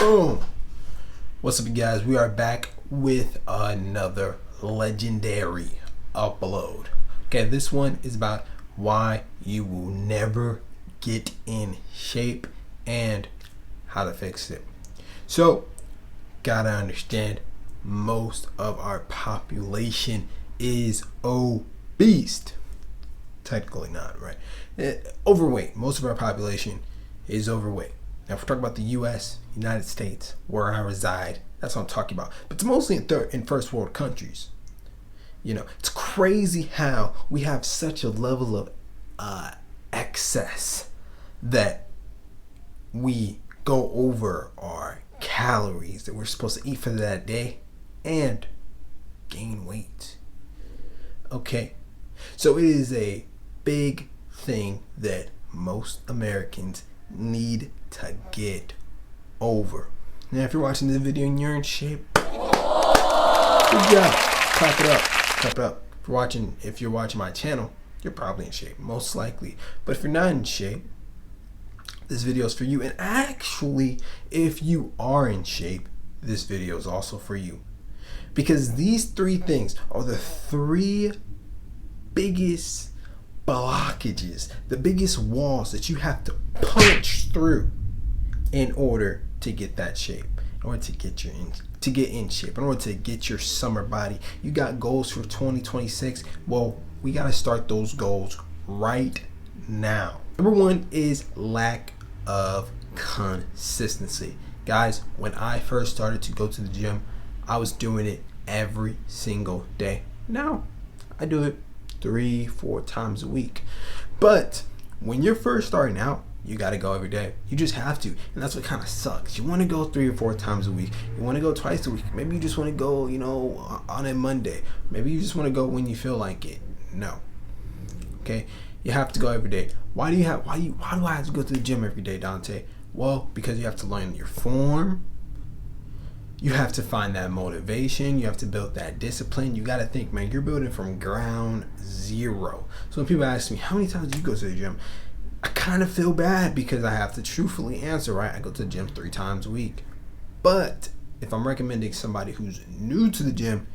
Boom. What's up, you guys? We are back with another legendary upload. Okay, this one is about why you will never get in shape and how to fix it. So, gotta understand, most of our population is obese. Technically not, right? Overweight. Most of our population is overweight. Now, if we're talking about the U.S., United States, where I reside, that's what I'm talking about. But it's mostly in first world countries. You know, it's crazy how we have such a level of excess that we go over our calories that we're supposed to eat for that day and gain weight. Okay, so it is a big thing that most Americans need to get over. Now, if you're watching this video and you're in shape, good job. Clap it up. Clap it up. If you're watching my channel, you're probably in shape, most likely. But if you're not in shape, this video is for you. And actually, if you are in shape, this video is also for you. Because these three things are the three biggest blockages, the biggest walls that you have to punch through in order to get that shape, in order to get in shape, in order to get your summer body. You got goals for 2026. Well, we got to start those goals right now. Number one is lack of consistency. Guys, when I first started to go to the gym, I was doing it every single day. Now, I do it 3-4 times a week. But when you're first starting out, you got to go every day. You just have to. And that's what kind of sucks. You want to go 3 or 4 times a week. You want to go twice a week. Maybe you just want to go, on a Monday. Maybe you just want to go when you feel like it. No. Okay? You have to go every day. Why do I have to go to the gym every day, Dante? Well, because you have to learn your form. You have to find that motivation. You have to build that discipline. You got to think, man, you're building from ground zero. So when people ask me, how many times do you go to the gym? I kind of feel bad because I have to truthfully answer, right? I go to the gym 3 times a week. But if I'm recommending somebody who's new to the gym,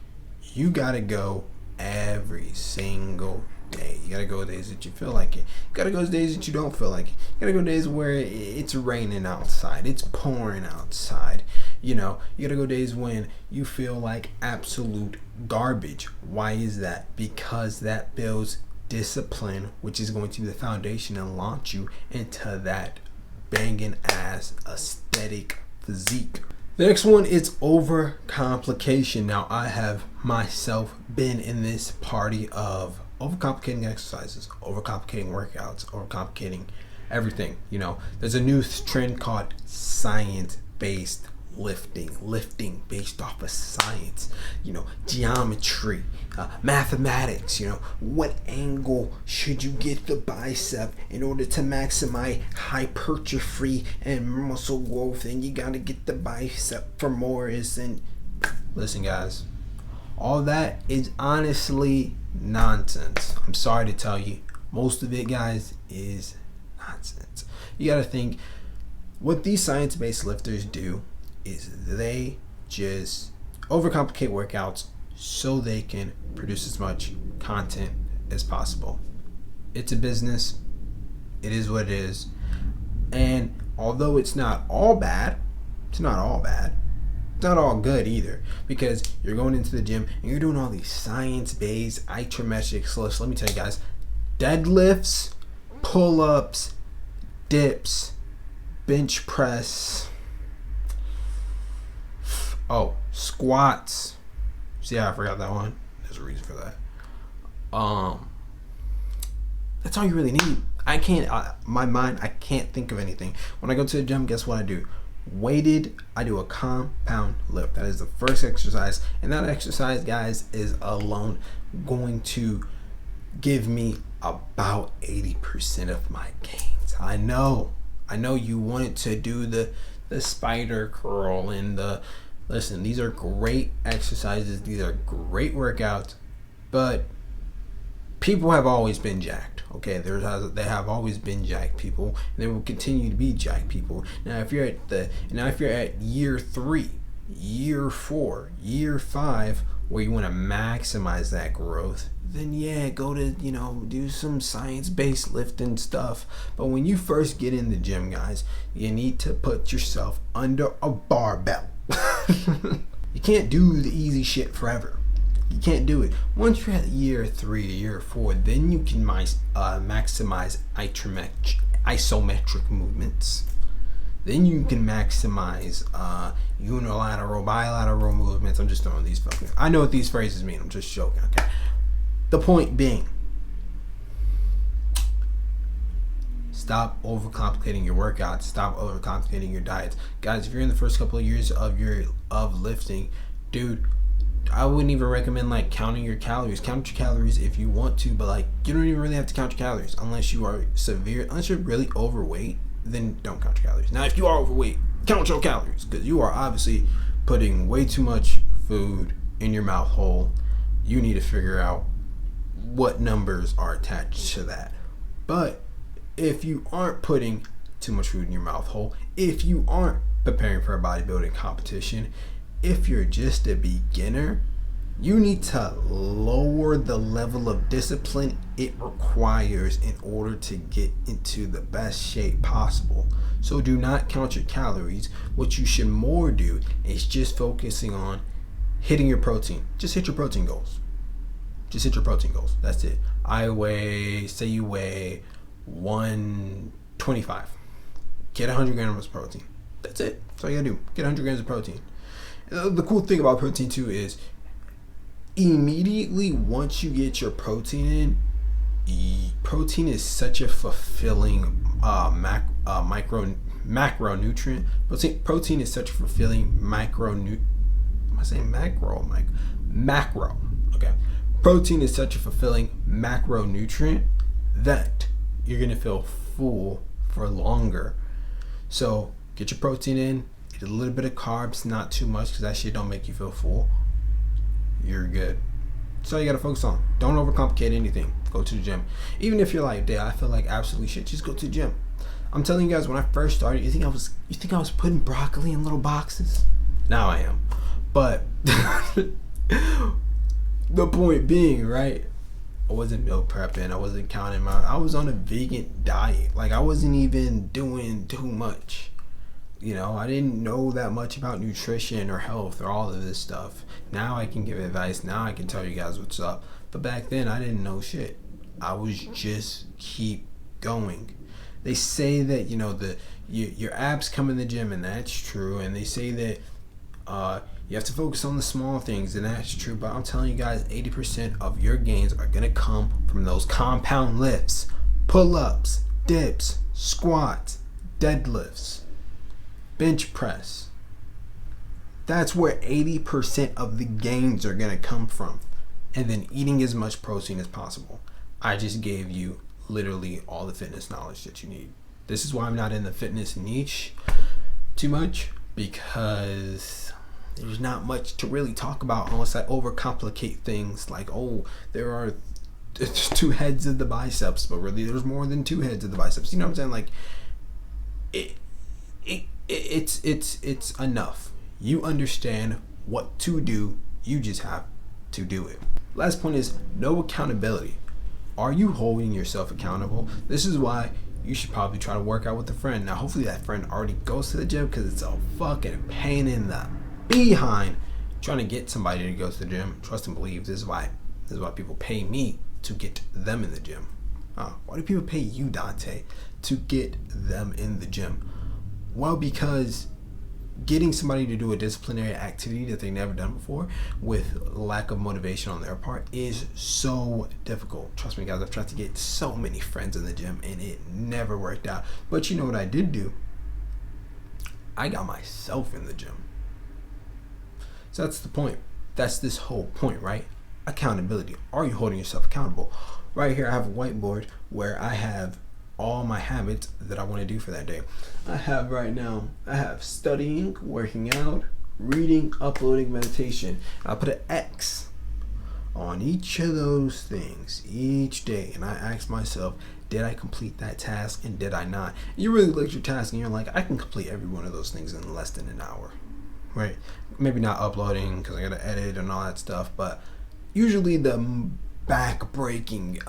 you got to go every single day. You got to go days that you feel like it. You got to go days that you don't feel like it. You got to go days where it's raining outside. It's pouring outside. You got to go days when you feel like absolute garbage. Why is that? Because that builds discipline, which is going to be the foundation and launch you into that banging ass aesthetic physique. The next one is overcomplication. Now, I have myself been in this party of overcomplicating exercises, overcomplicating workouts, overcomplicating everything. There's a new trend called science-based lifting based off of science, geometry, mathematics. What angle should you get the bicep in order to maximize hypertrophy and muscle growth? And you got to get the bicep for more. Listen, guys, all that is honestly nonsense. I'm sorry to tell you, most of it, guys, is nonsense. You got to think, what these science-based lifters do is they just overcomplicate workouts so they can produce as much content as possible. It's a business. It is what it is. And although it's not all bad, it's not all good either, because you're going into the gym and you're doing all these science-based isometric lifts. Let me tell you guys, deadlifts, pull-ups, dips, bench press, squats. See how I forgot that one? There's a reason for that. That's all you really need. I can't think of anything. When I go to the gym, guess what I do? I do a compound lift. That is the first exercise. And that exercise, guys, is alone going to give me about 80% of my gains. I know you wanted to do the spider curl and listen, these are great exercises. These are great workouts. But people have always been jacked. Okay, they have always been jacked people, and they will continue to be jacked people. Now, if you're at year 3, year 4, year 5, where you want to maximize that growth, then yeah, go to do some science-based lifting stuff. But when you first get in the gym, guys, you need to put yourself under a barbell. You can't do the easy shit forever. You can't do it. Once you're at year 3, year 4, then you can maximize isometric movements. Then you can maximize unilateral, bilateral movements. I'm just throwing these fucking... I know what these phrases mean. I'm just joking, okay? The point being, stop overcomplicating your workouts. Stop overcomplicating your diets. Guys, if you're in the first couple of years of lifting, dude, I wouldn't even recommend counting your calories. Count your calories if you want to, but you don't even really have to count your calories unless you're really overweight. Then don't count your calories. Now, if you are overweight, count your calories, because you are obviously putting way too much food in your mouth hole. You need to figure out what numbers are attached to that. But if you aren't putting too much food in your mouth hole, if you aren't preparing for a bodybuilding competition, if you're just a beginner, you need to lower the level of discipline it requires in order to get into the best shape possible. So do not count your calories. What you should more do is just focusing on hitting your protein. Just hit your protein goals. Just hit your protein goals. That's it. Say you weigh 125. Get 100 grams of protein. That's it. That's all you gotta do. Get 100 grams of protein. The cool thing about protein too is immediately once you get your protein in, protein is such a fulfilling macronutrient. Protein is such a fulfilling macro. Okay. Protein is such a fulfilling macronutrient that you're gonna feel full for longer. So get your protein in. Eat a little bit of carbs, not too much, because that shit don't make you feel full. You're good. That's all you gotta focus on. Don't overcomplicate anything. Go to the gym. Even if you're like, "Dad, I feel like absolute shit," just go to the gym. I'm telling you guys, when I first started, you think I was putting broccoli in little boxes? Now I am. But the point being, right? I wasn't meal prepping. I wasn't counting I was on a vegan diet. I wasn't even doing too much. I didn't know that much about nutrition or health or all of this stuff. Now I can give advice. Now I can tell you guys what's up. But back then I didn't know shit. I was just keep going. They say that your abs come in the gym, and that's true. And they say that you have to focus on the small things, and that's true. But I'm telling you guys, 80% of your gains are gonna come from those compound lifts, pull-ups, dips, squats, deadlifts, bench press. That's where 80% of the gains are gonna come from. And then eating as much protein as possible. I just gave you literally all the fitness knowledge that you need. This is why I'm not in the fitness niche too much, because there's not much to really talk about unless I overcomplicate things like, there are 2 heads of the biceps, but really there's more than 2 heads of the biceps. You know what I'm saying? It's enough. You understand what to do. You just have to do it. Last point is no accountability. Are you holding yourself accountable? This is why you should probably try to work out with a friend. Now, hopefully that friend already goes to the gym, because it's a fucking pain in the behind trying to get somebody to go to the gym. Trust and believe. This is why people pay me to get them in the gym. Why do people pay you, Dante, to get them in the gym? Well, because getting somebody to do a disciplinary activity that they've never done before with lack of motivation on their part is so difficult. Trust me, guys, I've tried to get so many friends in the gym and it never worked out. But you know what I did do? I got myself in the gym. So that's the point. That's this whole point, right? Accountability. Are you holding yourself accountable? Right here, I have a whiteboard where I have all my habits that I want to do for that day. I have studying, working out, reading, uploading, meditation. I put an X on each of those things each day, and I ask myself, did I complete that task and did I not? You really look at your task and you're like, I can complete every one of those things in less than an hour, right? Maybe not uploading because I gotta edit and all that stuff, but usually the back-breaking,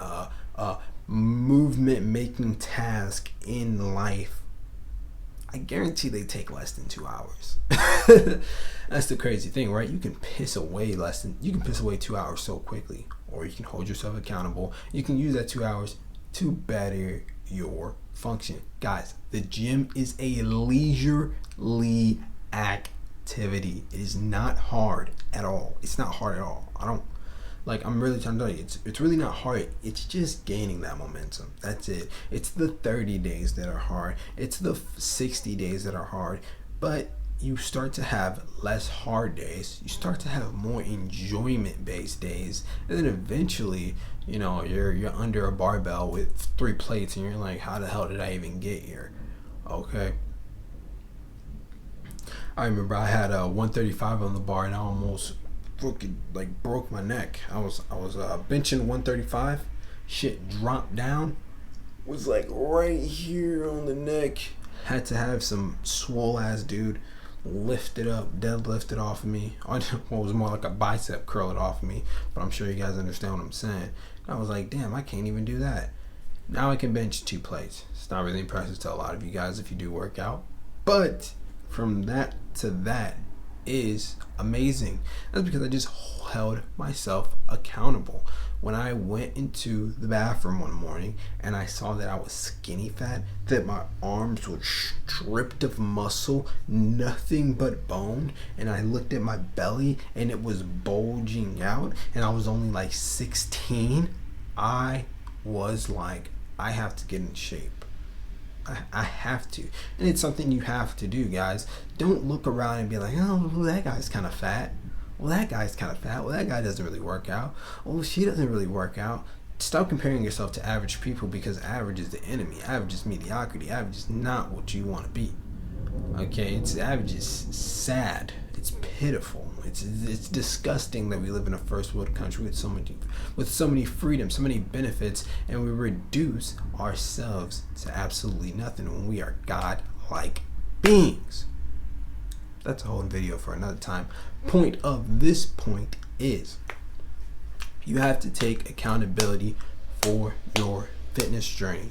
movement-making task in life, I guarantee they take less than 2 hours. That's the crazy thing, right? You can piss away 2 hours so quickly, or you can hold yourself accountable. You can use that 2 hours to better your function. Guys, the gym is a leisurely activity. It is not hard at all. It's not hard at all. I'm really trying to tell you, it's really not hard. It's just gaining that momentum. That's it. It's the 30 days that are hard. It's the 60 days that are hard. But you start to have less hard days. You start to have more enjoyment-based days. And then eventually, you're under a barbell with 3 plates and you're like, how the hell did I even get here? Okay. I remember I had a 135 on the bar and I almost fucking broke my neck. I was benching 135. Shit dropped down. Was right here on the neck. Had to have some swole ass dude lift it up, deadlift it off of me. Well, it was more like a bicep curl it off of me, but I'm sure you guys understand what I'm saying. I was like, damn, I can't even do that. Now I can bench 2 plates. It's not really impressive to a lot of you guys if you do work out, but from that to that is amazing. That's because I just held myself accountable. When I went into the bathroom one morning and I saw that I was skinny fat, that my arms were stripped of muscle, nothing but bone, and I looked at my belly and it was bulging out, and I was only 16, I was like, I have to get in shape. I have to. And it's something you have to do, guys. Don't look around and be like, oh, well, that guy's kind of fat. Well, that guy's kind of fat. Well, that guy doesn't really work out. Well, she doesn't really work out. Stop comparing yourself to average people, because average is the enemy. Average is mediocrity. Average is not what you want to be. Okay? Average is sad. It's pitiful. It's disgusting that we live in a first world country with so many freedoms, so many benefits, and we reduce ourselves to absolutely nothing when we are God-like beings. That's a whole video for another time. Point of this point is you have to take accountability for your fitness journey.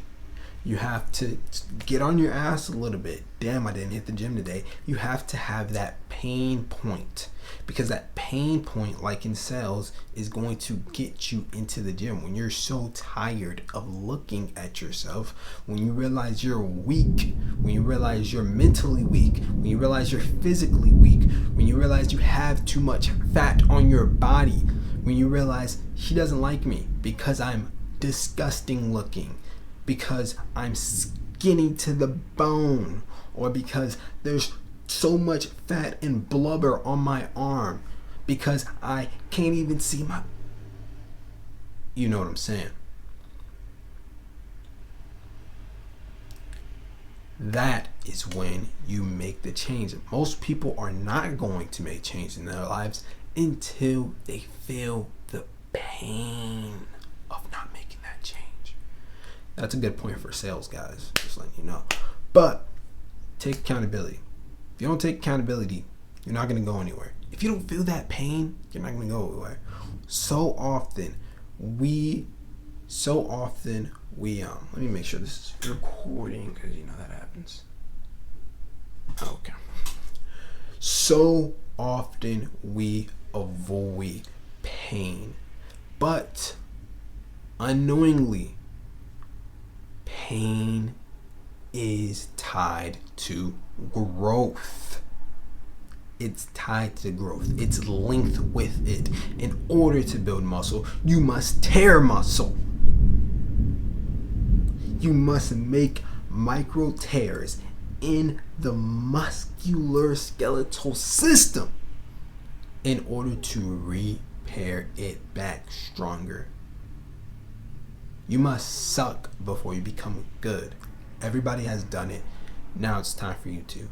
You have to get on your ass a little bit. Damn, I didn't hit the gym today. You have to have that pain point, because that pain point, like in sales, is going to get you into the gym. When you're so tired of looking at yourself, when you realize you're weak, when you realize you're mentally weak, when you realize you're physically weak, when you realize you have too much fat on your body, when you realize she doesn't like me because I'm disgusting looking, because I'm skinny to the bone, or because there's so much fat and blubber on my arm, because I can't even see my... You know what I'm saying? That is when you make the change. Most people are not going to make change in their lives until they feel the pain of not making that change. That's a good point for sales, guys. Just letting you know. But take accountability. If you don't take accountability, you're not going to go anywhere. If you don't feel that pain, you're not going to go anywhere. So often we let me make sure this is recording, because you know that happens. Okay. So often we avoid pain, but unknowingly, pain is tied to growth. It's tied to growth. It's linked with it. In order to build muscle, you must tear muscle. You must make micro tears in the muscular skeletal system in order to repair it back stronger. You must suck before you become good. Everybody has done it. Now it's time for you to.